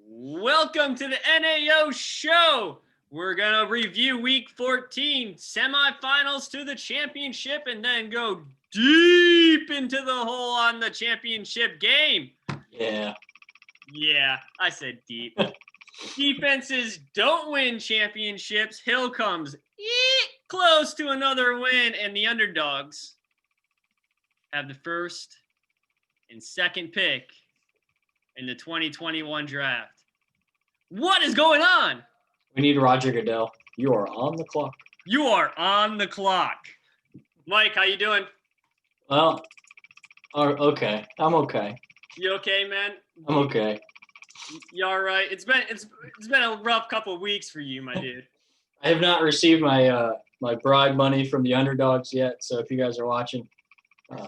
Welcome to the NAO show. We're going to review week 14, semifinals to the championship, and then go deep into the hole on the championship game. Yeah, I said deep. Defenses don't win championships. Hill comes close to another win, and the underdogs have the first and second pick in the 2021 draft. What is going on? we need Roger Goodell. You are on the clock. You are on the clock. Mike, how you doing? Well, okay. I'm okay. You okay, man? I'm okay. You all right? It's been a rough couple of weeks for you, my dude. I have not received my my bribe money from the underdogs yet. So if you guys are watching,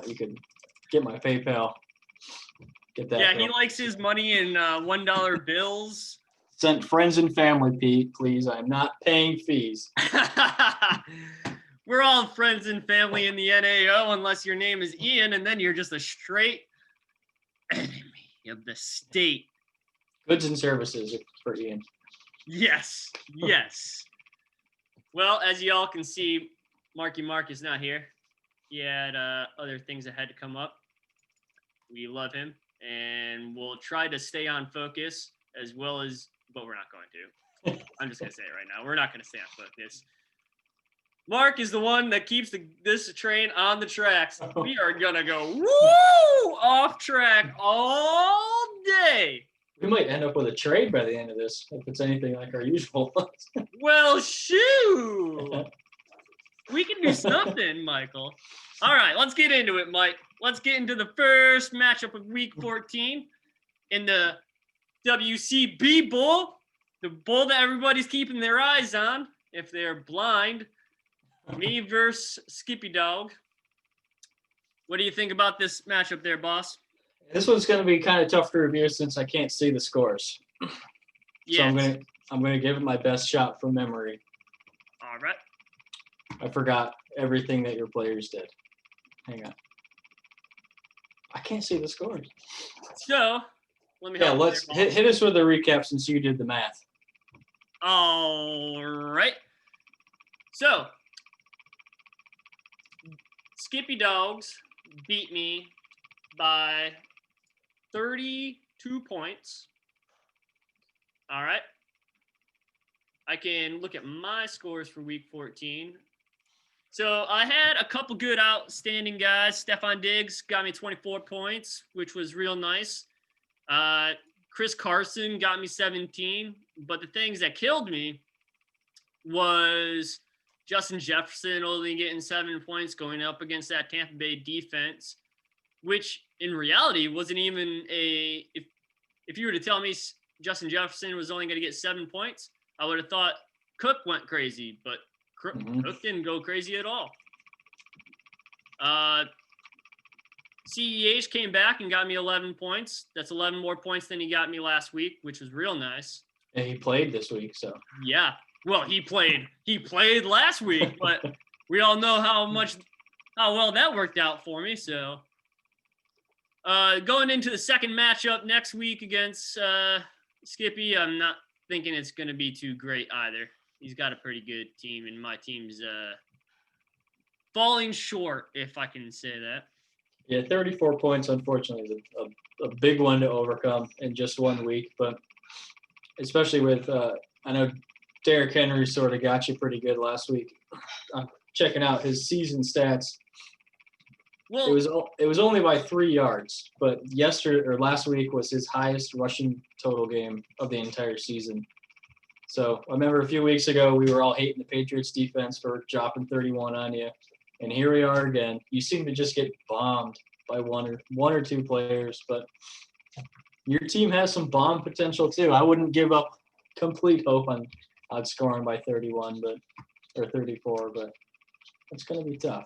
you could get my PayPal. Get that. Yeah, bill. he likes his money in $1 bills. Send friends and family, Pete. Please, I'm not paying fees. We're all friends and family in the NAO unless your name is Ian, and then you're just a straight enemy of the state. Goods and services for Ian. Yes. Well, as you all can see, Marky Mark is not here. He had other things that had to come up. We love him, and we'll try to stay on focus as well as, but we're not going to. I'm just going to say it right now. We're not going to stay on focus. Mark is the one that keeps this train on the tracks. We are going to go off track all day. We might end up with a trade by the end of this if it's anything like our usual. Well, shoot. We can do something, Michael. All right, let's get into it, Mike. Let's get into the first matchup of week 14 in the WCB Bowl, the bowl that everybody's keeping their eyes on if they're blind. Me versus Skippy Dog. What do you think about this matchup there, boss? This one's going to be kind of tough to review since I can't see the scores. Yes. So I'm going to give it my best shot from memory. All right. I forgot everything that your players did. Hang on. I can't see the scores. So, let me Yeah, help let's you there, hit us with a recap since you did the math. All right. So, Skippy Dogs beat me by 32 points. All right. I can look at my scores for week 14. So I had a couple good outstanding guys. Stefan Diggs got me 24 points, which was real nice. Chris Carson got me 17. But the things that killed me was Justin Jefferson only getting 7 points going up against that Tampa Bay defense, which in reality wasn't even a – if you were to tell me Justin Jefferson was only going to get 7 points, I would have thought Cook went crazy, but Cook didn't go crazy at all. CEH came back and got me 11 points. That's 11 more points than he got me last week, which was real nice. And he played this week, so. Yeah. Well, he played last week, but we all know how well that worked out for me. So going into the second matchup next week against Skippy, I'm not thinking it's going to be too great either. He's got a pretty good team, and my team's falling short, if I can say that. Yeah, 34 points, unfortunately, is a big one to overcome in just 1 week. But especially with, I know Derrick Henry sort of got you pretty good last week. I'm checking out his season stats. Well, it was only by 3 yards, but last week was his highest rushing total game of the entire season. So I remember a few weeks ago we were all hating the Patriots defense for dropping 31 on you, and here we are again. You seem to just get bombed by one or two players, but your team has some bomb potential too. I wouldn't give up complete hope on outscoring by 31, or 34, but it's going to be tough.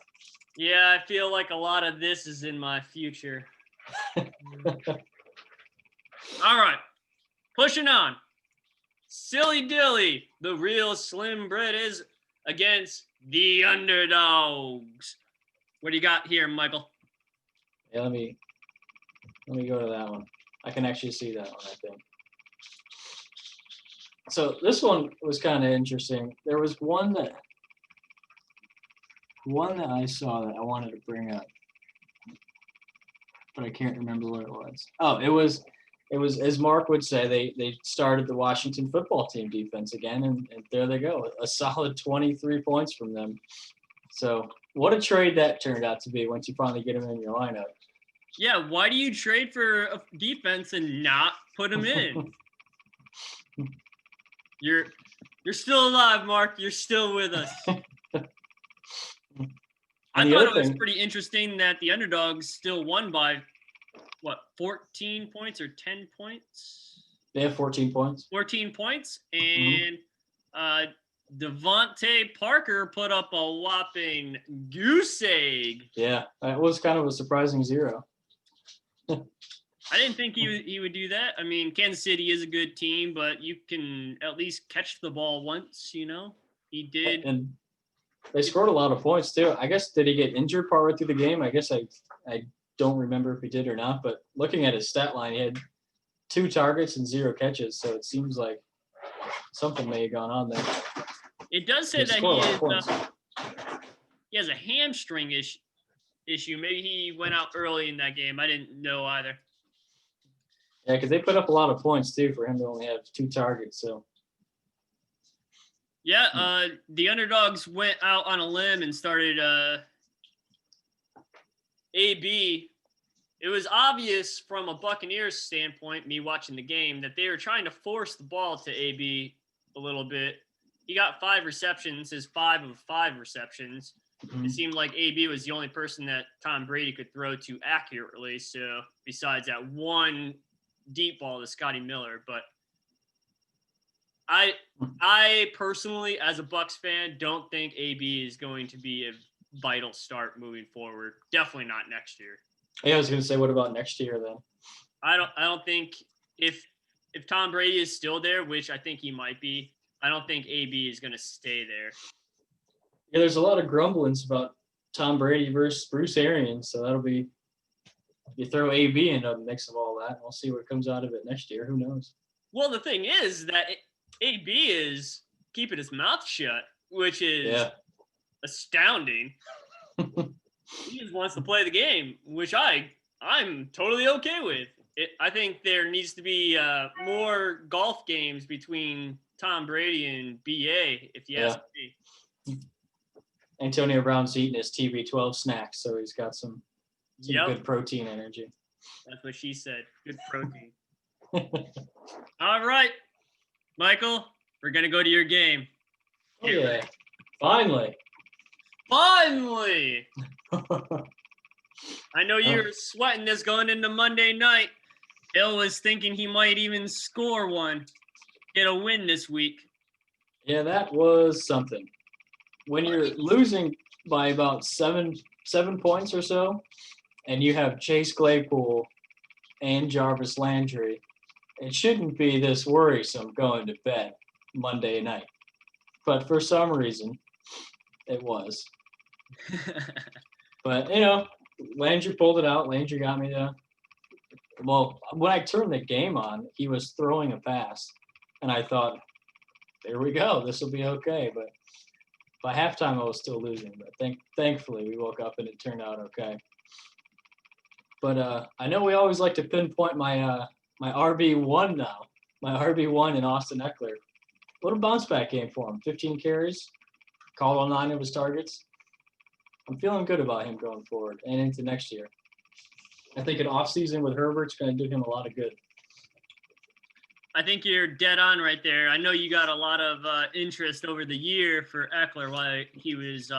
Yeah, I feel like a lot of this is in my future. All right, pushing on. Silly Dilly, the real Slim Bread is against the underdogs. What do you got here, Michael? Yeah, let me go to that one. I can actually see that one, I think. So this one was kind of interesting. There was one that I saw that I wanted to bring up, but I can't remember what it was. Oh, it was as Mark would say, they started the Washington football team defense again, and there they go, a solid 23 points from them. So what a trade that turned out to be once you finally get them in your lineup. Yeah, why do you trade for a defense and not put them in? You're still alive, Mark. You're still with us. I thought it was pretty interesting that the underdogs still won by, 14 points or 10 points? They have 14 points. 14 points. And Devontae Parker put up a whopping goose egg. Yeah, that was kind of a surprising 0. I didn't think he would do that. I mean, Kansas City is a good team, but you can at least catch the ball once, He did. And they scored a lot of points, too. I guess, did he get injured partway through the game? I guess I don't remember if he did or not, but looking at his stat line, he had 2 targets and 0 catches, so it seems like something may have gone on there. It does say that he has a hamstring issue. Maybe he went out early in that game. I didn't know either. Yeah, because they put up a lot of points, too, for him to only have 2 targets, so. Yeah, the underdogs went out on a limb and started AB. It was obvious from a Buccaneers standpoint, me watching the game, that they were trying to force the ball to AB a little bit. He got 5 receptions, his 5 of 5 receptions. Mm-hmm. It seemed like AB was the only person that Tom Brady could throw to accurately. So besides that one deep ball to Scotty Miller, but I personally, as a Bucs fan, don't think AB is going to be a vital start moving forward. Definitely not next year. Yeah, I was going to say, what about next year then? I don't think if Tom Brady is still there, which I think he might be, I don't think AB is going to stay there. Yeah, there's a lot of grumblings about Tom Brady versus Bruce Arians, so that'll be, you throw AB into the mix of all that, and we'll see what comes out of it next year. Who knows? Well, the thing is that AB is keeping his mouth shut, which is astounding. He just wants to play the game, which I'm totally okay with. I think there needs to be more golf games between Tom Brady and BA, if you ask me. Antonio Brown's eating his TB12 snacks, so he's got some good protein energy. That's what she said. Good protein. All right, Michael, we're going to go to your game. Yeah, finally. Finally! I know you're sweating this going into Monday night. Bill was thinking he might even score one, get a win this week. Yeah, that was something. When you're losing by about seven points or so, and you have Chase Claypool and Jarvis Landry, it shouldn't be this worrisome going to bed Monday night. But for some reason, it was. But, Landry pulled it out. Landry got me to – well, when I turned the game on, he was throwing a pass. And I thought, there we go. This will be okay. But by halftime, I was still losing. But thankfully, we woke up and it turned out okay. But I know we always like to pinpoint my my RB1 now. My RB1 in Austin Eckler. Little bounce back game for him. 15 carries. Called on 9 of his targets. I'm feeling good about him going forward and into next year. I think an offseason with Herbert's going to do him a lot of good. I think you're dead on right there. I know you got a lot of interest over the year for Eckler while he was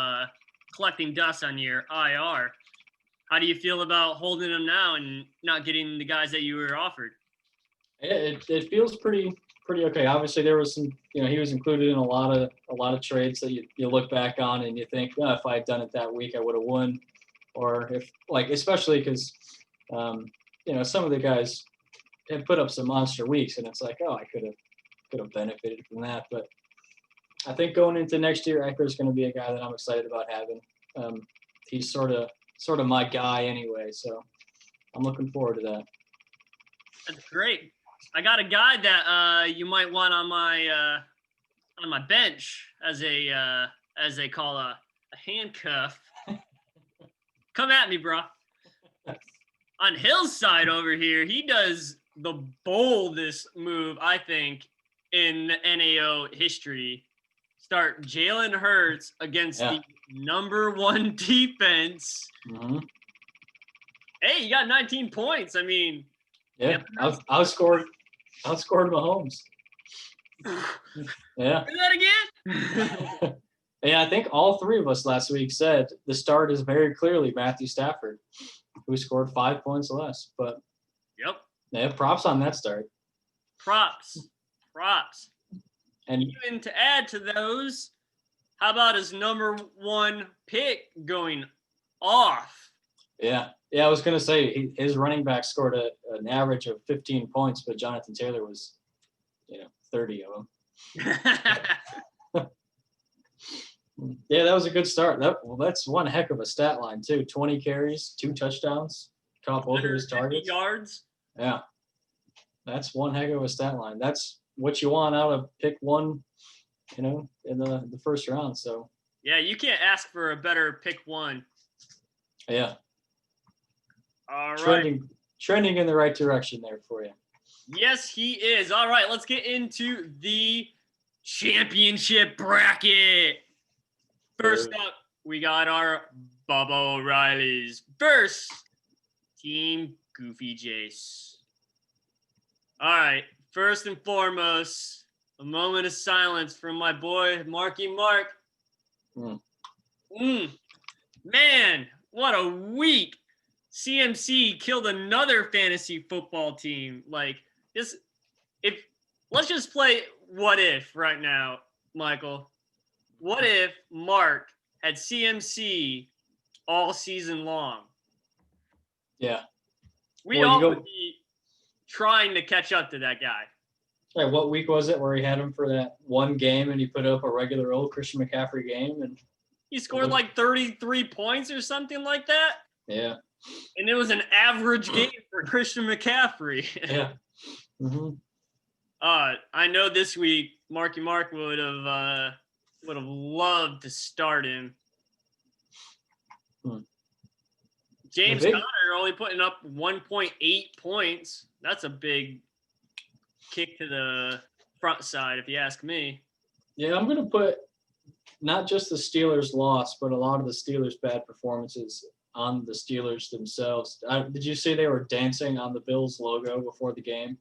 collecting dust on your IR. How do you feel about holding him now and not getting the guys that you were offered? It feels pretty okay. Obviously, there was some, he was included in a lot of trades that you look back on and you think, if I had done it that week, I would have won. Or if especially because, some of the guys have put up some monster weeks, and it's like, I could have benefited from that. But I think going into next year, Eckler's going to be a guy that I'm excited about having. He's sort of my guy anyway, so I'm looking forward to that. That's great. I got a guy that you might want on my bench as they call a handcuff. Come at me, bro. On Hill's side over here, he does the boldest move, I think, in the NAO history. Start Jalen Hurts against the number 1 defense. Mm-hmm. Hey, you got 19 points. I mean, yeah, outscored Mahomes. Yeah. Do that again? Yeah, I think all three of us last week said the start is very clearly Matthew Stafford, who scored 5 points less. But Yep. yeah, props on that start. Props. And even to add to those, how about his number 1 pick going off? yeah, I was gonna say his running back scored an average of 15 points, but Jonathan Taylor was, 30 of them. Yeah, that was a good start. That's one heck of a stat line too. 20 carries, 2 touchdowns, caught both of his targets. Yards. Yeah, that's one heck of a stat line. That's what you want out of pick 1, in the first round. So yeah, you can't ask for a better pick 1. yeah, all right, trending in the right direction there for you. Yes, he is. All right, let's get into the championship bracket. First up, we got our Bubba O'Reilly's versus Team Goofy Jace. All right, first and foremost, a moment of silence from my boy, Marky Mark. Man, what a week. CMC killed another fantasy football team. Like, let's just play what if right now, Michael. What if Mark had CMC all season long? Yeah. We all would be trying to catch up to that guy. Like, what week was it where he had him for that one game and he put up a regular old Christian McCaffrey game? And he scored like 33 points or something like that. Yeah. And it was an average game for Christian McCaffrey. Yeah. Mm-hmm. I know this week Marky Mark would have loved to start him. James Conner only putting up 1.8 points. That's a big kick to the front side, if you ask me. Yeah, I'm going to put not just the Steelers' loss, but a lot of the Steelers' bad performances on the Steelers themselves. Did you see they were dancing on the Bills logo before the game?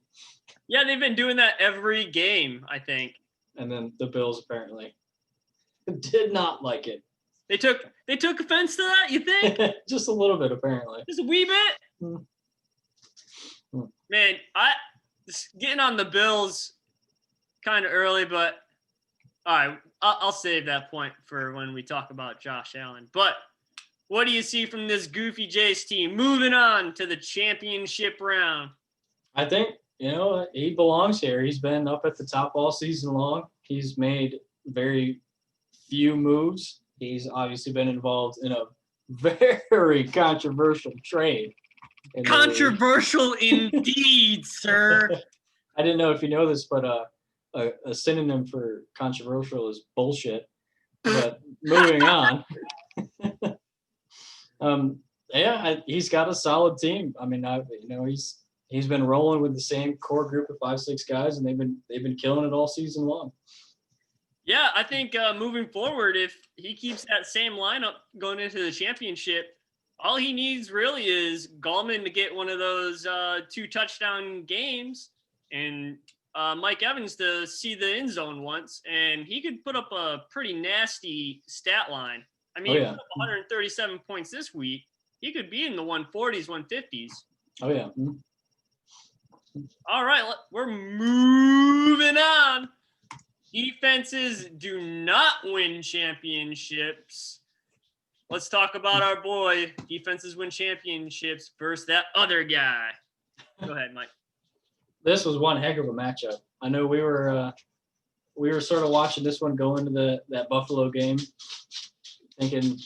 Yeah, they've been doing that every game, I think. And then the Bills apparently did not like it. They took offense to that, you think? Just a little bit, apparently. Just a wee bit? Man, getting on the Bills kind of early, but all right, I'll save that point for when we talk about Josh Allen. But what do you see from this Goofy Jace team moving on to the championship round? I think, he belongs here. He's been up at the top all season long. He's made very few moves. He's obviously been involved in a very controversial trade. Controversial indeed, sir. I didn't know if you know this, but a synonym for controversial is bullshit. But moving on. He's got a solid team. I mean, he's been rolling with the same core group of 5-6 guys, and they've been killing it all season long. Yeah, I think moving forward, if he keeps that same lineup going into the championship, all he needs really is Gallman to get one of those 2 touchdown games and Mike Evans to see the end zone once, and he could put up a pretty nasty stat line. I mean, he put up 137 points this week. He could be in the 140s, 150s. Oh, yeah. All right, we're moving on. Defenses do not win championships. Let's talk about our boy. Defenses win championships versus that other guy. Go ahead, Mike. This was one heck of a matchup. I know we were sort of watching this one go into that Buffalo game, thinking,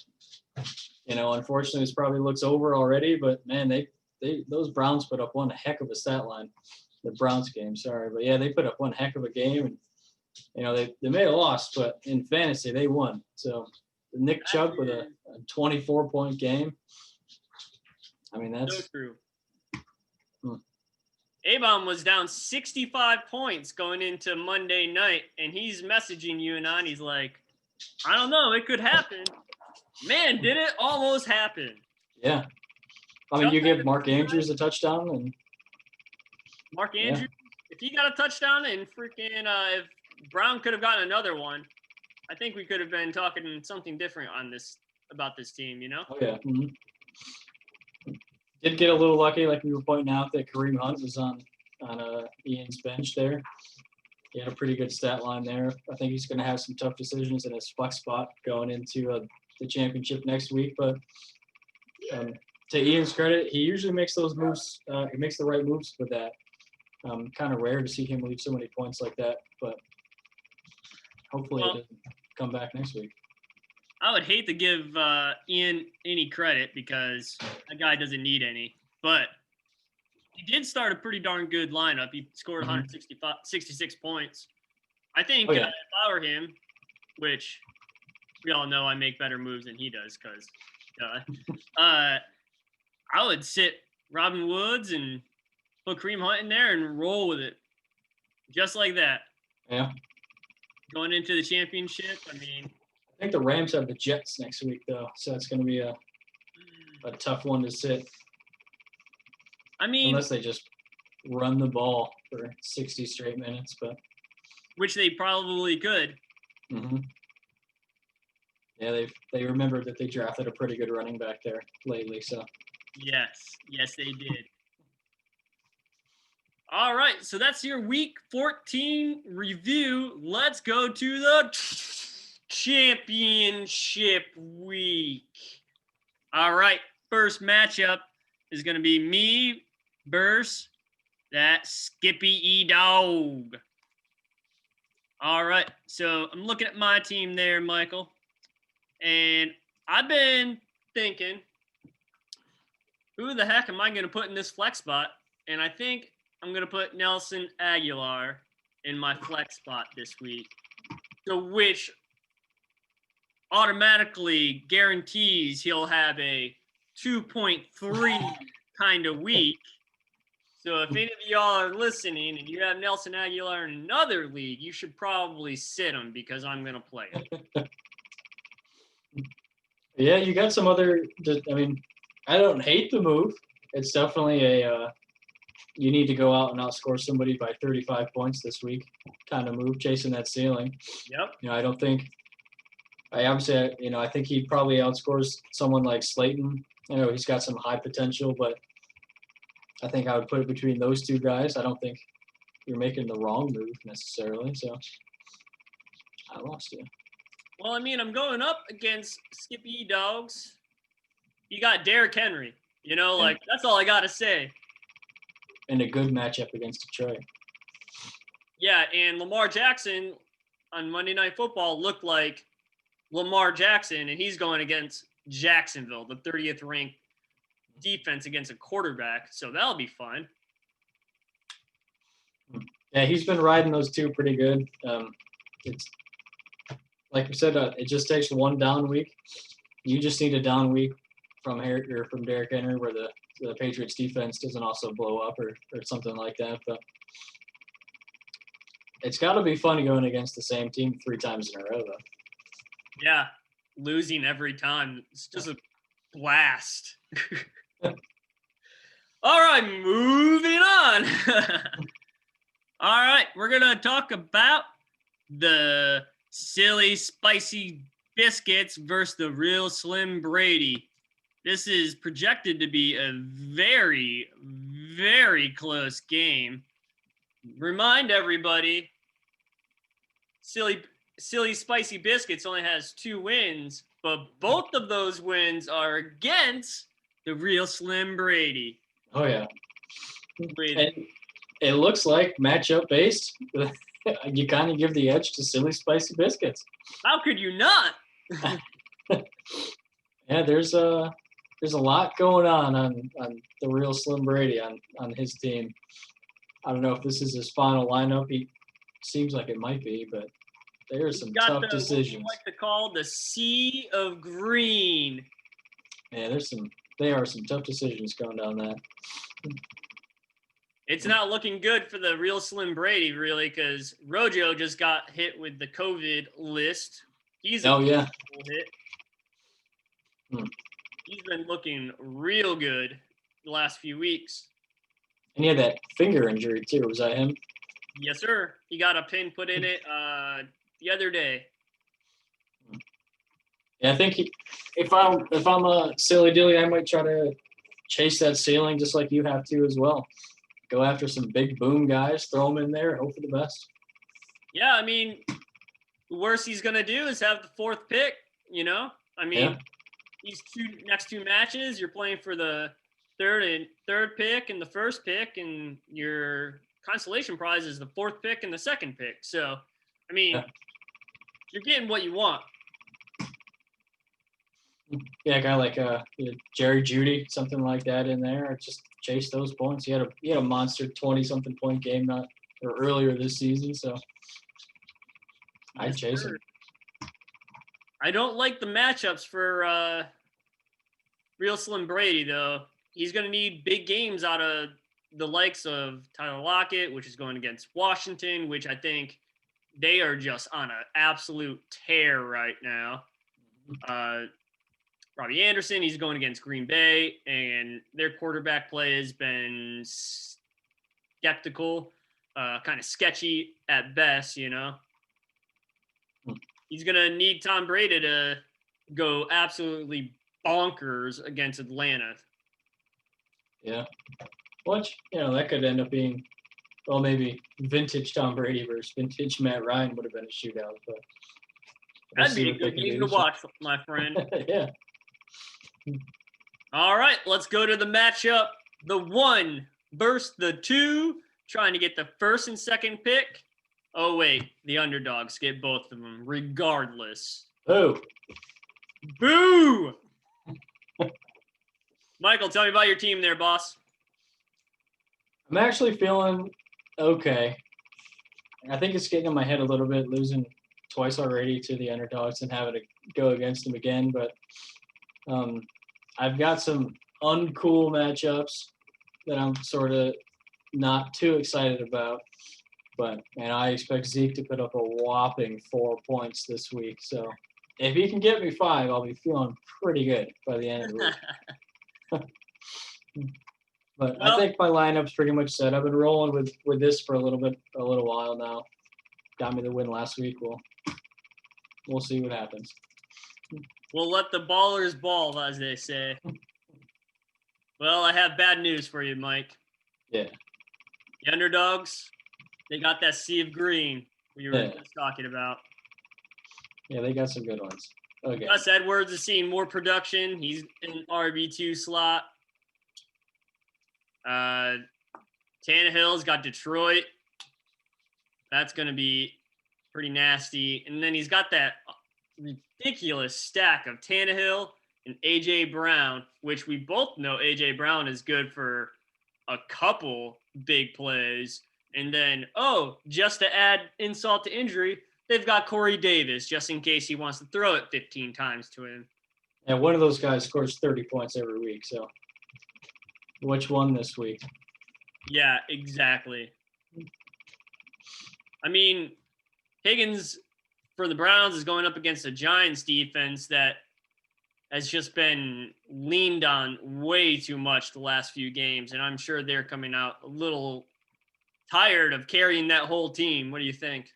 unfortunately this probably looks over already. But man, those Browns put up one heck of a stat line. the Browns game. Sorry, but yeah, they put up one heck of a game, and they may have lost, but in fantasy they won. So Nick Chubb with a 24-point game. I mean, So that's true. Hmm. A-Bomb was down 65 points going into Monday night, and he's messaging you and he's like, I don't know, it could happen. Man, did it almost happen. Yeah. I mean, you give Mark Andrews a touchdown, and Mark Andrews, if he got a touchdown and freaking if Brown could have gotten another one, I think we could have been talking something different about this team, Oh yeah. Mm-hmm. Did get a little lucky, like we were pointing out, that Kareem Hunt was on Ian's bench there. He had a pretty good stat line there. I think he's going to have some tough decisions in his flex spot going into the championship next week. But to Ian's credit, he usually makes those moves. He makes the right moves with that. Kind of rare to see him leave so many points like that, but hopefully it doesn't come back next week. I would hate to give Ian any credit because that guy doesn't need any, but he did start a pretty darn good lineup. He scored 66 points. I think if I were him, which we all know I make better moves than he does because I would sit Robin Woods and put Kareem Hunt in there and roll with it. Just like that. Yeah. Going into the championship, I mean. I think the Rams have the Jets next week, though, so it's going to be a tough one to sit. I mean. Unless they just run the ball for 60 straight minutes, but. Which they probably could. Mm-hmm. Yeah, they remembered that they drafted a pretty good running back there lately, so. Yes, they did. All right, so that's your Week 14 review. Let's go to the championship week. All right, first matchup is going to be me versus that Skippy E-Dog. All right, so I'm looking at my team there, Michael, and I've been thinking, who the heck am I going to put in this flex spot? And I think I'm going to put Nelson Aguilar in my flex spot this week, so which automatically guarantees he'll have a 2.3 kind of week. So if any of y'all are listening and you have Nelson Aguilar in another league, you should probably sit him because I'm going to play him. Yeah, you got some other – I mean, I don't hate the move. It's definitely you need to go out and outscore somebody by 35 points this week kind of move, chasing that ceiling. Yep. I don't think – I think he probably outscores someone like Slayton. He's got some high potential, but I think I would put it between those two guys. I don't think you're making the wrong move necessarily, so I lost you. Well, I mean, I'm going up against Skippy Dogs. You got Derrick Henry. That's all I got to say. And a good matchup against Detroit. Yeah, and Lamar Jackson on Monday Night Football looked like Lamar Jackson, and he's going against Jacksonville, the 30th ranked defense against a quarterback. So that'll be fun. Yeah, he's been riding those two pretty good. It's like we said, it just takes one down week. You just need a down week from Derrick Henry where the Patriots defense doesn't also blow up or something like that. But it's got to be fun going against the same team 3 times in a row, though. Yeah, losing every time. It's just a blast. All right, moving on. All right, we're going to talk about the silly, spicy biscuits versus the real Slim Brady. This is projected to be a very, very close game. Remind everybody, silly, spicy biscuits only has 2 wins, but both of those wins are against the real Slim Brady. Oh, yeah. And it looks like matchup based. You kind of give the edge to silly, spicy biscuits. How could you not? Yeah, there's a lot going on the real Slim Brady on his team. I don't know if this is his final lineup. He seems like it might be, but there are He's some got tough what we decisions. like to call the sea of green. Yeah, there are some tough decisions going down that. It's not looking good for the real Slim Brady, really, because Rojo just got hit with the COVID list. He's a Yeah. hit. Hmm. He's been looking real good the last few weeks. And he had that finger injury too. Was that him? Yes, sir. He got a pin put in it the other day. Yeah, I think if I'm a silly dilly, I might try to chase that ceiling just like you have to as well. Go after some big boom guys, throw them in there, hope for the best. Yeah, I mean, the worst he's gonna do is have the 4th pick. I mean, these next two matches, you're playing for the third pick and the 1st pick, and your consolation prize is the 4th pick and the 2nd pick. So, I mean, you're getting what you want. Yeah, a guy like Jerry Jeudy, something like that in there, or just chase those points. He had a monster 20-something point game earlier this season, so I'd chase him. I don't like the matchups for real Slim Brady, though. He's going to need big games out of the likes of Tyler Lockett, which is going against Washington, which I think they are just on an absolute tear right now. Robbie Anderson, he's going against Green Bay, and their quarterback play has been skeptical, kind of sketchy at best, He's going to need Tom Brady to go absolutely bonkers against Atlanta. Yeah. Which, that could end up being, well, maybe vintage Tom Brady versus vintage Matt Ryan would have been a shootout, but that'd be a good game to watch, my friend. Yeah. All right, let's go to the matchup. The 1 versus the 2, trying to get the 1st and 2nd pick. Oh, wait, the underdogs get both of them, regardless. Oh. Boo! Michael, tell me about your team there, boss. I'm actually feeling okay. I think it's getting in my head a little bit, losing twice already to the underdogs and having to go against them again. But I've got some uncool matchups that I'm sort of not too excited about. And I expect Zeke to put up a whopping 4 points this week. So if he can get me 5, I'll be feeling pretty good by the end of the week. But I think my lineup's pretty much set. I've been rolling with this for a little while now. Got me the win last week. We'll see what happens. We'll let the ballers ball, as they say. Well, I have bad news for you, Mike. Yeah. The underdogs, they got that sea of green we were just talking about. Yeah, they got some good ones. Okay. Gus Edwards is seeing more production. He's in RB2 slot. Tannehill's got Detroit. That's going to be pretty nasty. And then he's got that ridiculous stack of Tannehill and A.J. Brown, which we both know A.J. Brown is good for a couple big plays. And then, just to add insult to injury, they've got Corey Davis, just in case he wants to throw it 15 times to him. And one of those guys scores 30 points every week. So which one this week? Yeah, exactly. I mean, Higgins for the Browns is going up against a Giants defense that has just been leaned on way too much the last few games. And I'm sure they're coming out a little tired of carrying that whole team. What do you think?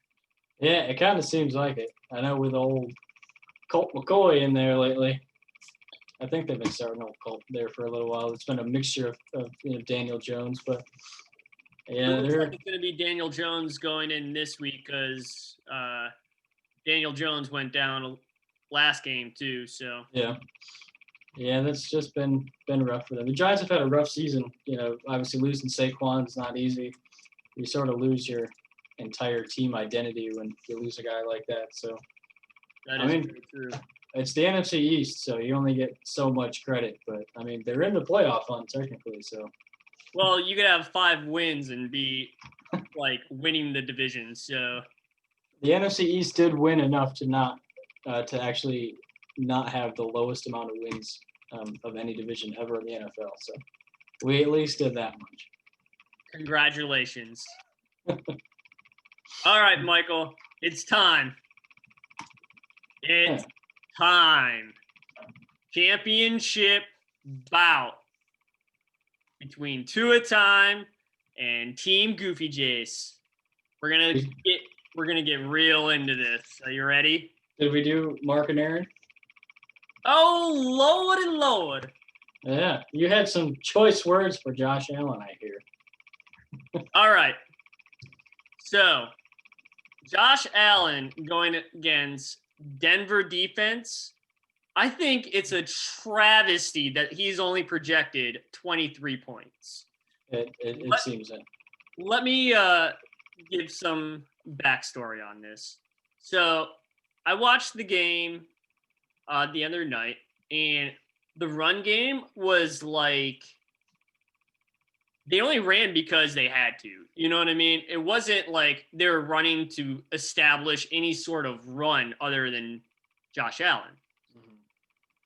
Yeah, it kind of seems like it. I know with old Colt McCoy in there lately. I think they've been starting old Colt there for a little while. It's been a mixture of Daniel Jones, but yeah, it looks like it's going to be Daniel Jones going in this week because Daniel Jones went down last game too. So yeah, that's just been rough for them. The Giants have had a rough season. Obviously losing Saquon is not easy. You sort of lose your entire team identity when you lose a guy like that. So that is very true. It's the NFC East, so you only get so much credit. But I mean, they're in the playoff hunt technically. So Well, you could have 5 wins and be like winning the division. So The NFC East did win enough to actually not have the lowest amount of wins of any division ever in the NFL. So we at least did that much. congratulations. All right, Michael, it's time. It's time. Championship bout between Tua Time and Team Goofy Jace. We're gonna get real into this. Are you ready? Did we do Mark and Aaron? Oh Lord and Lord. Yeah, you had some choice words for Josh Allen, I hear. All right. So Josh Allen going against Denver defense. I think it's a travesty that he's only projected 23 points. It seems that. Let me give some backstory on this. So I watched the game the other night, and the run game was like they only ran because they had to. You know what I mean? It wasn't like they were running to establish any sort of run other than Josh Allen. Mm-hmm.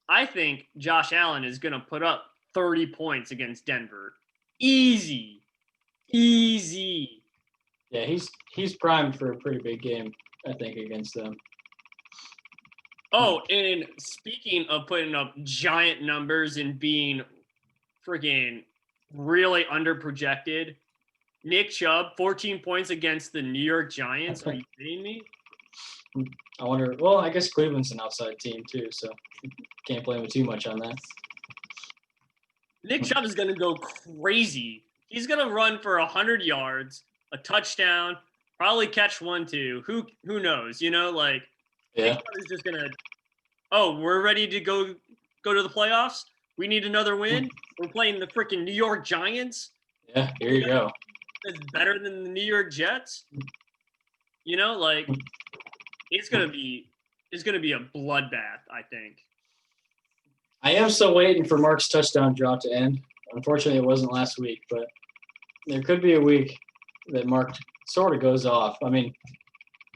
I think Josh Allen is going to put up 30 points against Denver. Easy. Easy. Yeah, he's primed for a pretty big game, I think, against them. Oh, and speaking of putting up giant numbers and being freaking really underprojected, Nick Chubb, 14 points against the New York Giants. Are you kidding me? I wonder. Well, I guess Cleveland's an outside team too, so can't blame him too much on that. Nick Chubb is going to go crazy. He's going to run for 100 yards, a touchdown, probably catch 1-2. Who knows? You know, like Yeah. Nick Chubb is just going to. Oh, we're ready to go to the playoffs. We need another win. We're playing the freaking New York Giants. Yeah, here you go. That's better than the New York Jets. You know, like it's gonna be a bloodbath, I think. I am still waiting for Mark's touchdown drop to end. Unfortunately, it wasn't last week, but there could be a week that Mark sort of goes off. I mean,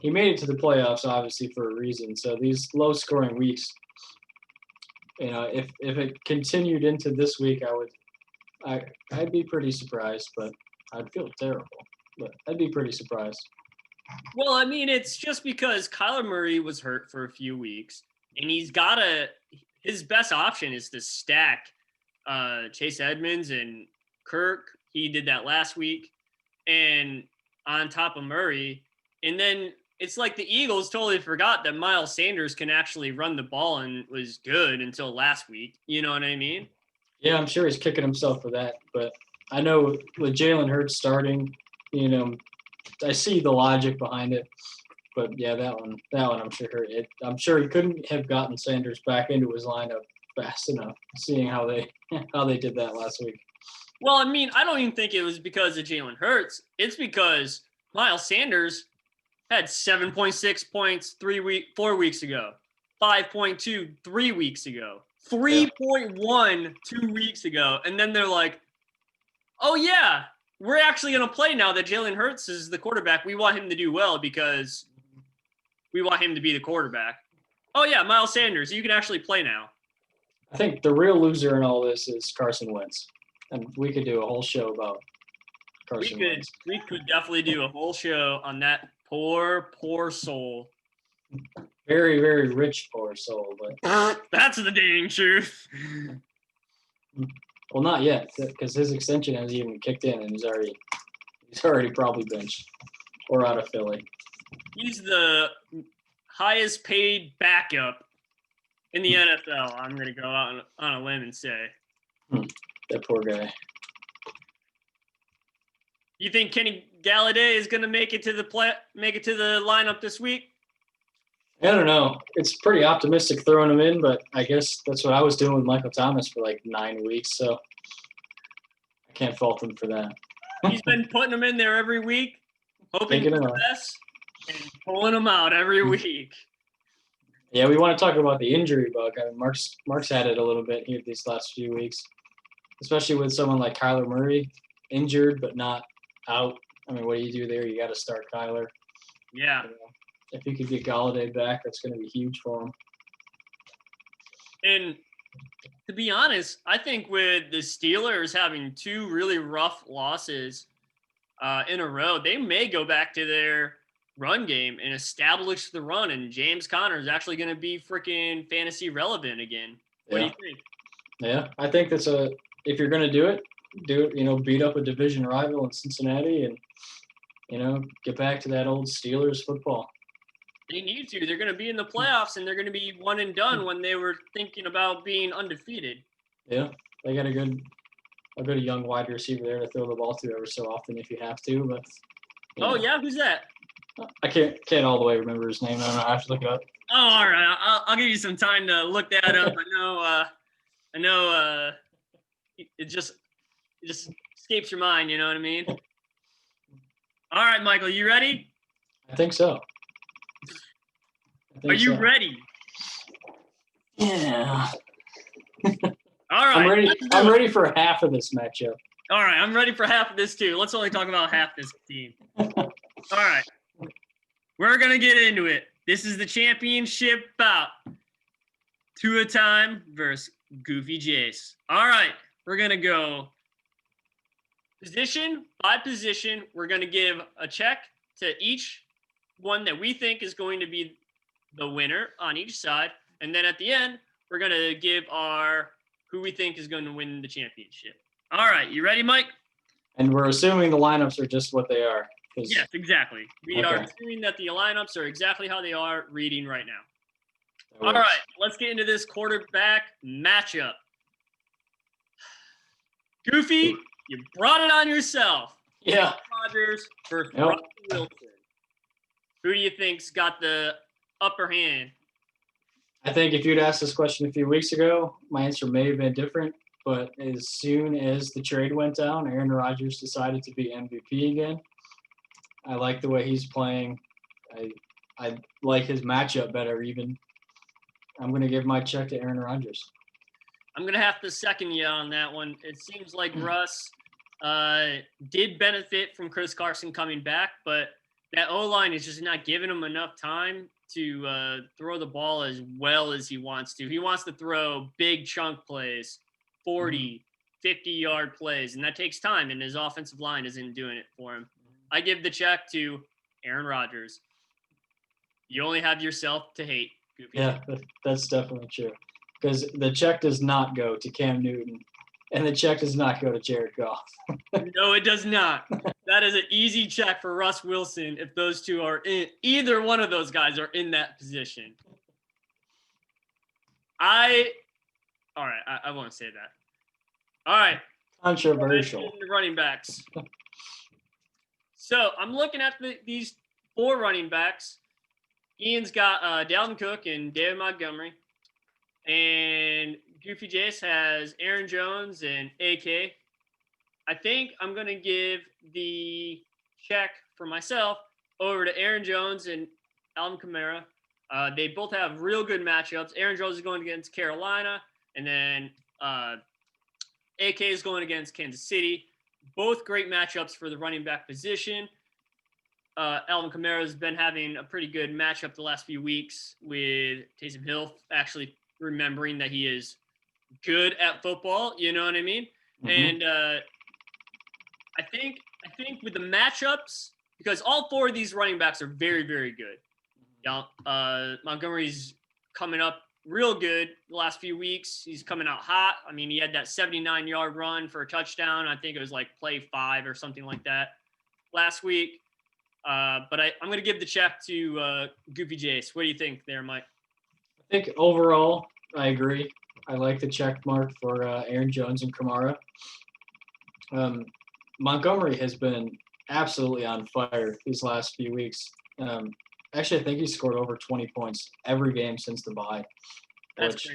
he made it to the playoffs, obviously, for a reason. So these low-scoring weeks, you know, if it continued into this week, I'd be pretty surprised, but I'd feel terrible. But I'd be pretty surprised. Well, I mean, it's just because Kyler Murray was hurt for a few weeks, and his best option is to stack Chase Edmonds and Kirk. He did that last week, and on top of Murray, and then it's like the Eagles totally forgot that Miles Sanders can actually run the ball and was good until last week. You know what I mean? Yeah, I'm sure he's kicking himself for that, but I know with Jalen Hurts starting, you know, I see the logic behind it. But yeah, that one, I'm sure he couldn't have gotten Sanders back into his lineup fast enough, seeing how they did that last week. Well, I mean, I don't even think it was because of Jalen Hurts. It's because Miles Sanders had 7.6 points 4 weeks ago, 5.2 3 weeks ago, 3.1 2 weeks ago, and then they're like, "Oh yeah, we're actually going to play now that Jalen Hurts is the quarterback. We want him to do well because we want him to be the quarterback." Oh yeah, Miles Sanders, you can actually play now. I think the real loser in all this is Carson Wentz, and we could do a whole show about Carson Wentz. We could definitely do a whole show on that poor soul. Very, very rich poor soul, but that's the dang truth. Well, not yet, because his extension hasn't even kicked in, and he's already probably benched or out of Philly. He's the highest paid backup in the NFL. I'm going to go out on a limb and say. That poor guy. You think Kenny Galladay is going to make it to the lineup this week? I don't know. It's pretty optimistic throwing him in, but I guess that's what I was doing with Michael Thomas for like 9 weeks, so I can't fault him for that. He's been putting him in there every week, hoping for the best, and pulling him out every week. Yeah, we want to talk about the injury bug. I mean, Mark's had it a little bit here these last few weeks, especially with someone like Kyler Murray. injured but not out. I mean, what do you do there? You got to start Kyler. Yeah. You know, if you could get Galladay back, that's going to be huge for him. And to be honest, I think with the Steelers having 2 really rough losses in a row, they may go back to their run game and establish the run. And James Conner is actually going to be freaking fantasy relevant again. What do you think? Yeah, I think that's if you're going to do it, beat up a division rival in Cincinnati and, get back to that old Steelers football. They need to. They're going to be in the playoffs, and they're going to be one and done when they were thinking about being undefeated. Yeah, they got a good young wide receiver there to throw the ball to every so often if you have to. But yeah, who's that? I can't all the way remember his name. I don't know. I have to look it up. Oh, all right. I'll give you some time to look that up. I know. It just escapes your mind. You know what I mean? All right, Michael, you ready? I think so. Are you ready? Yeah. All right. I'm ready for half of this matchup. All right, I'm ready for half of this too. Let's only talk about half this team. All right. We're going to get into it. This is the championship bout. 2 at a time versus Goofy Jace. All right. We're going to go position by position. We're going to give a check to each one that we think is going to be the winner on each side. And then at the end, we're going to give our who we think is going to win the championship. All right. You ready, Mike? And we're assuming the lineups are just what they are. Yes, exactly. We are assuming that the lineups are exactly how they are reading right now. All right. Let's get into this quarterback matchup. Goofy, you brought it on yourself. Yeah. Rodgers versus Russell Wilson. Who do you think's got the upper hand? I think if you'd asked this question a few weeks ago, my answer may have been different. But as soon as the trade went down, Aaron Rodgers decided to be MVP again. I like the way he's playing. I like his matchup better even. I'm going to give my check to Aaron Rodgers. I'm going to have to second you on that one. It seems like Russ did benefit from Chris Carson coming back, but that O-line is just not giving him enough time to throw the ball as well as he wants to. He wants to throw big chunk plays, 40, 50-yard plays, and that takes time, and his offensive line isn't doing it for him. I give the check to Aaron Rodgers. You only have yourself to hate, Goofy. Yeah, that's definitely true. Because the check does not go to Cam Newton, and the check does not go to Jared Goff. No, it does not. That is an easy check for Russ Wilson if those two are in. Either one of those guys are in that position. All right, I won't say that. All right. Controversial. The running backs. So I'm looking at these 4 running backs. Ian's got Dalvin Cook and David Montgomery. And Goofy Jace has Aaron Jones and AK. I think I'm going to give the check for myself over to Aaron Jones and Alvin Kamara. They both have real good matchups. Aaron Jones is going against Carolina, and then AK is going against Kansas City. Both great matchups for the running back position. Alvin Kamara has been having a pretty good matchup the last few weeks with Taysom Hill actually remembering that he is good at football. You know what I mean? Mm-hmm. And I think with the matchups, because all 4 of these running backs are very, very good. Montgomery's coming up real good the last few weeks. He's coming out hot. I mean, he had that 79-yard run for a touchdown. I think it was like play 5 or something like that last week. But I'm going to give the check to Goofy Jace. What do you think there, Mike? I think overall, I agree. I like the check mark for Aaron Jones and Kamara. Montgomery has been absolutely on fire these last few weeks. Actually, I think he scored over 20 points every game since the bye, which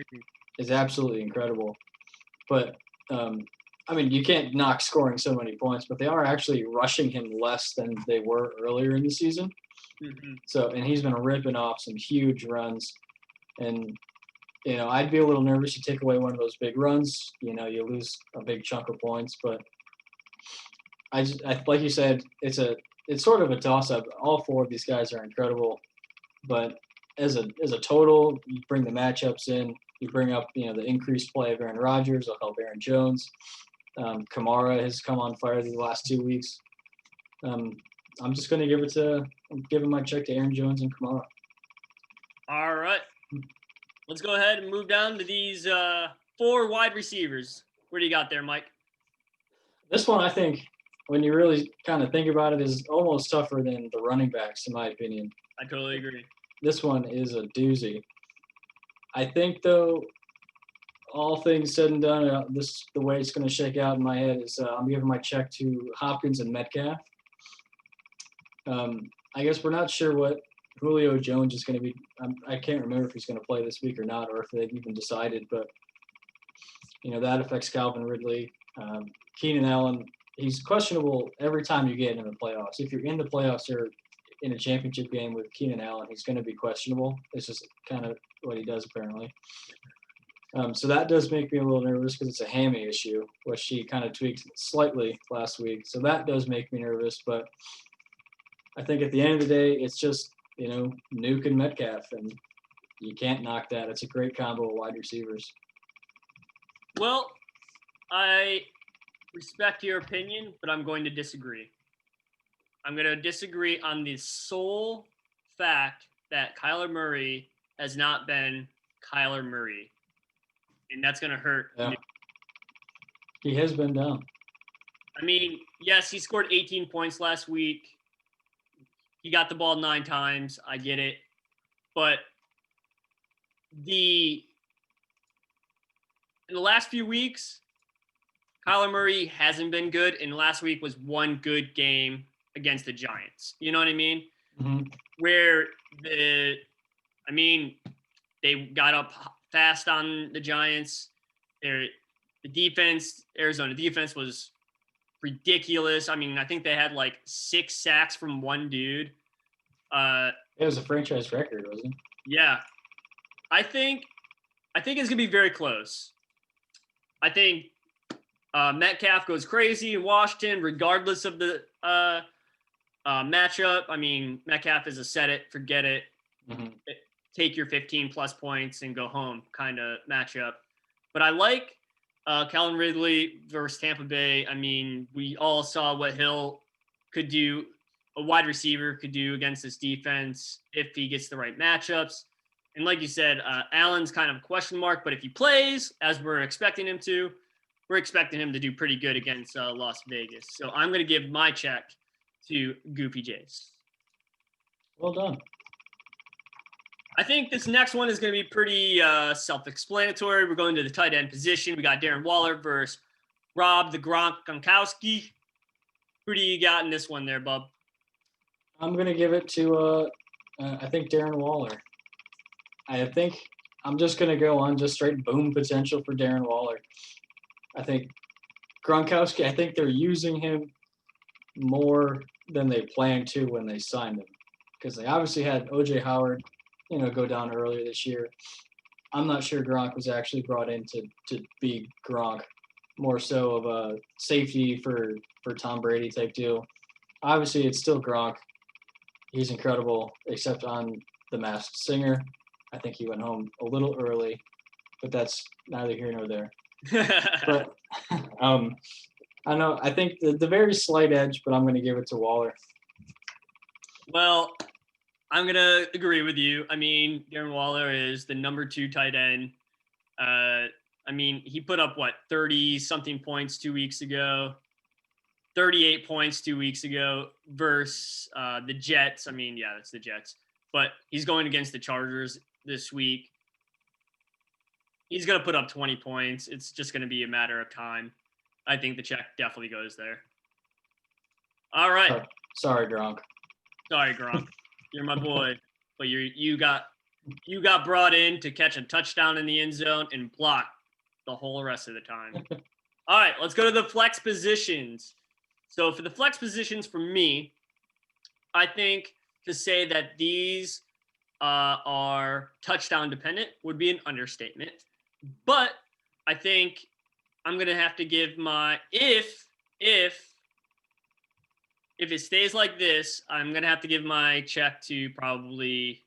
is absolutely incredible. But, I mean, you can't knock scoring so many points, but they are actually rushing him less than they were earlier in the season. Mm-hmm. So, and he's been ripping off some huge runs. And, I'd be a little nervous to take away one of those big runs. You lose a big chunk of points. But like you said, it's sort of a toss up. All four of these guys are incredible, but as a total, you bring the matchups in. You bring up the increased play of Aaron Rodgers will help Aaron Jones. Kamara has come on fire these last 2 weeks. I'm just going to I'm giving my check to Aaron Jones and Kamara. All right. Let's go ahead and move down to these 4 wide receivers. What do you got there, Mike? This one, I think, when you really kind of think about it, is almost tougher than the running backs, in my opinion. I totally agree. This one is a doozy. I think, though, all things said and done, the way it's going to shake out in my head is I'm giving my check to Hopkins and Metcalf. I guess we're not sure what Julio Jones is going to be. I can't remember if he's going to play this week or not, or if they've even decided. But that affects Calvin Ridley. Keenan Allen, he's questionable every time you get in the playoffs. If you're in the playoffs or in a championship game with Keenan Allen, he's going to be questionable. It's just kind of what he does apparently. So that does make me a little nervous because it's a hammy issue, which he kind of tweaked slightly last week. So that does make me nervous. But I think at the end of the day, it's just, Nuke and Metcalf, and you can't knock that. It's a great combo of wide receivers. Well, I respect your opinion, but I'm going to disagree. I'm going to disagree on the sole fact that Kyler Murray has not been Kyler Murray. And that's going to hurt. Yeah. He has been down. I mean, yes, he scored 18 points last week. He got the ball 9 times. I get it. But in the last few weeks, Kyler Murray hasn't been good. And last week was one good game against the Giants. You know what I mean? Mm-hmm. Where they got up fast on the Giants. The defense, Arizona defense, was ridiculous. I mean, I think they had like 6 sacks from one dude. It was a franchise record, wasn't it? Yeah. I think it's gonna be very close. I think Metcalf goes crazy in Washington, regardless of the matchup. I mean, Metcalf is a set it, forget it. Mm-hmm. Take your 15 plus points and go home kind of matchup. But I like Calvin Ridley versus Tampa Bay. I mean, we all saw what Hill could do, a wide receiver could do against this defense if he gets the right matchups. And like you said, Allen's kind of a question mark, but if he plays, as we're expecting him to, we're expecting him to do pretty good against Las Vegas. So I'm going to give my check to Goofy Jays. Well done. I think this next one is going to be pretty self-explanatory. We're going to the tight end position. We got Darren Waller versus Rob the Gronkowski. Who do you got in this one there, bub? I'm going to give it to, I think, Darren Waller. I think I'm just going to go on just straight boom potential for Darren Waller. I think Gronkowski, I think they're using him more than they planned to when they signed him. Because they obviously had O.J. Howard, go down earlier this year. I'm not sure Gronk was actually brought in to be Gronk, more so of a safety for Tom Brady type deal. Obviously, it's still Gronk. He's incredible, except on The Masked Singer. I think he went home a little early, but that's neither here nor there. But I know. I think the very slight edge, but I'm going to give it to Waller. Well, I'm going to agree with you. I mean, Darren Waller is the number 2 tight end. I mean, he put up, 30-something points 2 weeks ago, 38 points 2 weeks ago versus the Jets. I mean, yeah, that's the Jets. But he's going against the Chargers this week. He's going to put up 20 points. It's just going to be a matter of time. I think the check definitely goes there. All right. Sorry, Gronk. Sorry, Gronk. You're my boy. But you got brought in to catch a touchdown in the end zone and block the whole rest of the time. All right, let's go to the flex positions. So for the flex positions for me, I think to say that these are touchdown dependent would be an understatement. But I think I'm going to have to give my if if it stays like this, I'm gonna have to give my check to probably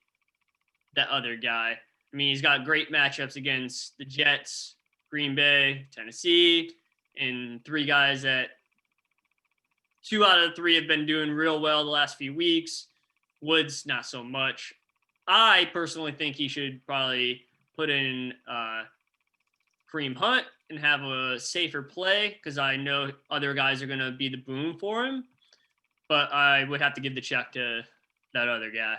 that other guy. I mean, he's got great matchups against the Jets, Green Bay, Tennessee, and three guys that 2 out of 3 have been doing real well the last few weeks. Woods, not so much. I personally think he should probably put in Kareem Hunt and have a safer play because I know other guys are going to be the boom for him. But I would have to give the check to that other guy.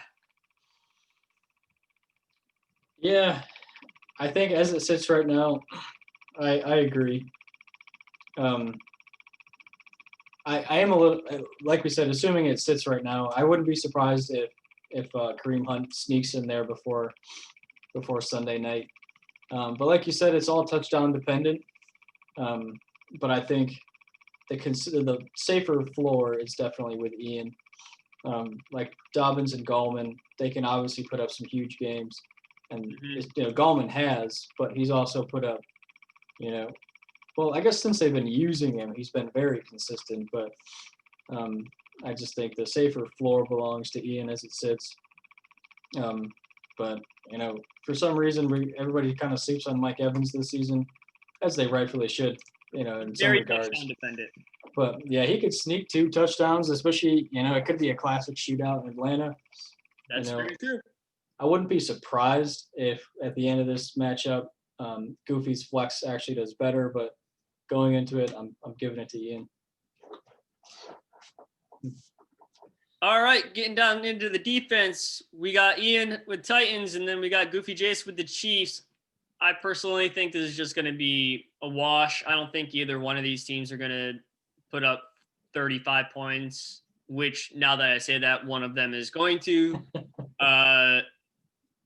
Yeah, I think as it sits right now, I agree. I am a little, like we said, assuming it sits right now, I wouldn't be surprised if Kareem Hunt sneaks in there before Sunday night. But like you said, it's all touchdown dependent. But I think the safer floor is definitely with Ian. Like Dobbins and Gallman, they can obviously put up some huge games, and Gallman has, but he's also put up, well, I guess since they've been using him, he's been very consistent. But I just think the safer floor belongs to Ian as it sits. But for some reason, everybody kind of sleeps on Mike Evans this season, as they rightfully should. In some Very regards. touchdown dependent. But yeah, he could sneak 2 touchdowns, especially it could be a classic shootout in Atlanta. That's very true. I wouldn't be surprised if at the end of this matchup, Goofy's flex actually does better. But going into it, I'm giving it to Ian. All right, getting down into the defense, we got Ian with Titans, and then we got Goofy Jace with the Chiefs. I personally think this is just going to be a wash. I don't think either one of these teams are going to put up 35 points, which now that I say that, one of them is going to.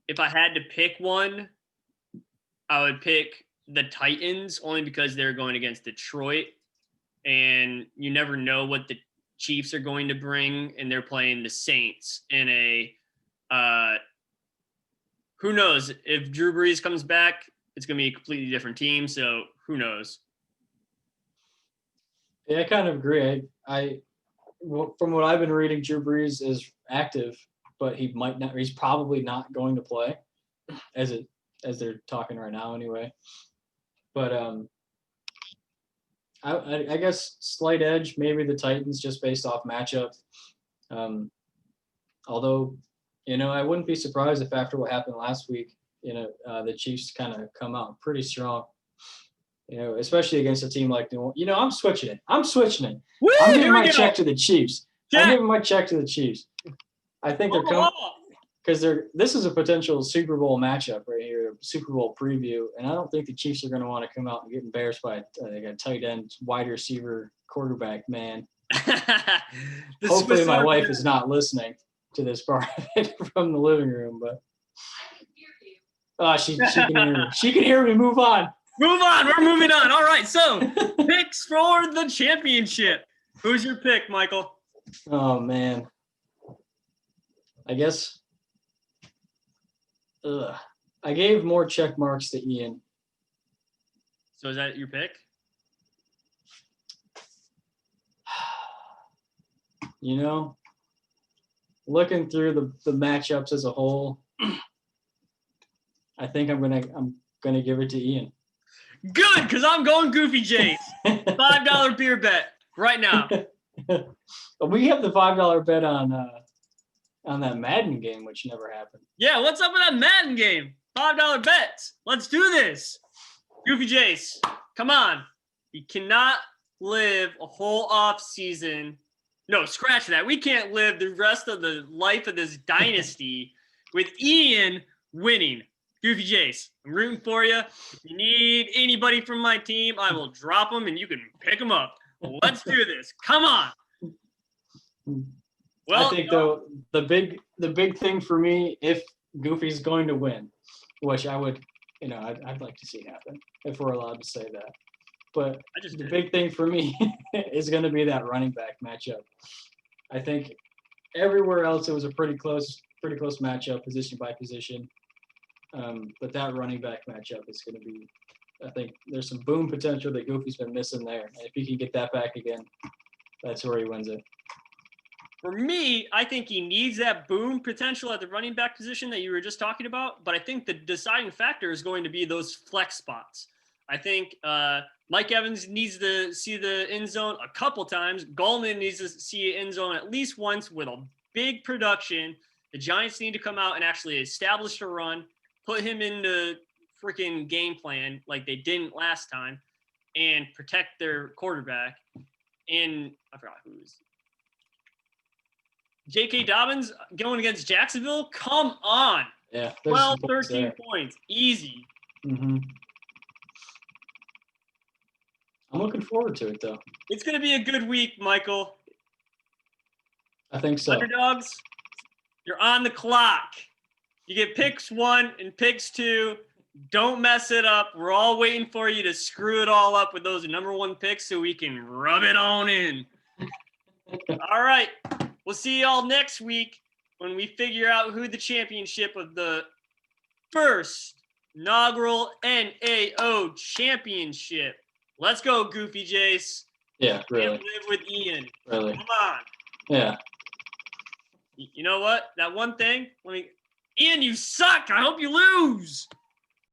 If I had to pick one, I would pick the Titans only because they're going against Detroit, and you never know what the Chiefs are going to bring, and they're playing the Saints in a who knows if Drew Brees comes back, it's going to be a completely different team. So who knows? Yeah, I kind of agree. From what I've been reading, Drew Brees is active, but he might not. He's probably not going to play, as they're talking right now, anyway. But I guess slight edge, maybe the Titans, just based off matchup. Although, I wouldn't be surprised if after what happened last week, the Chiefs kind of come out pretty strong. Especially against a team like New Orleans. I'm switching it. Woo, I'm giving my check to the Chiefs. Check. I'm giving my check to the Chiefs. I think they're coming because this is a potential Super Bowl matchup right here, Super Bowl preview, and I don't think the Chiefs are going to want to come out and get embarrassed by a tight end, wide receiver, quarterback man. Hopefully, my wife is not listening to this part of it from the living room, but she can hear me. She can hear me. Move on. Move on. We're moving on. All right. So picks for the championship. Who's your pick, Michael? Oh man. I guess. I gave more check marks to Ian. So is that your pick? Looking through the matchups as a whole, I think I'm gonna give it to Ian. Good, because I'm going Goofy Jace. $5 beer bet right now. We have the $5 bet on that Madden game, which never happened. Yeah, what's up with that Madden game? $5 bets. Let's do this. Goofy Jace, come on. You cannot live a whole off season. No, scratch that. We can't live the rest of the life of this dynasty with Ian winning. Goofy Jace, I'm rooting for you. If you need anybody from my team, I will drop them and you can pick them up. Let's do this. Come on. Well, I think though the big thing for me, if Goofy's going to win, which I would, I'd like to see happen if we're allowed to say that. But the big thing for me is going to be that running back matchup. I think everywhere else it was a pretty close matchup, position by position. But that running back matchup is going to be, I think there's some boom potential that Goofy's been missing there. And if he can get that back again, that's where he wins it. For me, I think he needs that boom potential at the running back position that you were just talking about. But I think the deciding factor is going to be those flex spots. I think Mike Evans needs to see the end zone a couple times. Gallman needs to see an end zone at least once with a big production. The Giants need to come out and actually establish a run, put him in the freaking game plan like they didn't last time, and protect their quarterback. And I forgot who's. J.K. Dobbins going against Jacksonville? Come on. Yeah. 12, 13 points. Easy. Mm-hmm. I'm looking forward to it, though. It's going to be a good week, Michael. I think so. Underdogs, you're on the clock. You get picks 1 and picks 2. Don't mess it up. We're all waiting for you to screw it all up with those number 1 picks so we can rub it on in. All right. We'll see y'all next week when we figure out who the championship of the first inaugural NAO championship. Let's go, Goofy Jace. Yeah, really. Can't live with Ian. Really. Come on. Yeah. You know what? That one thing. Ian, you suck. I hope you lose.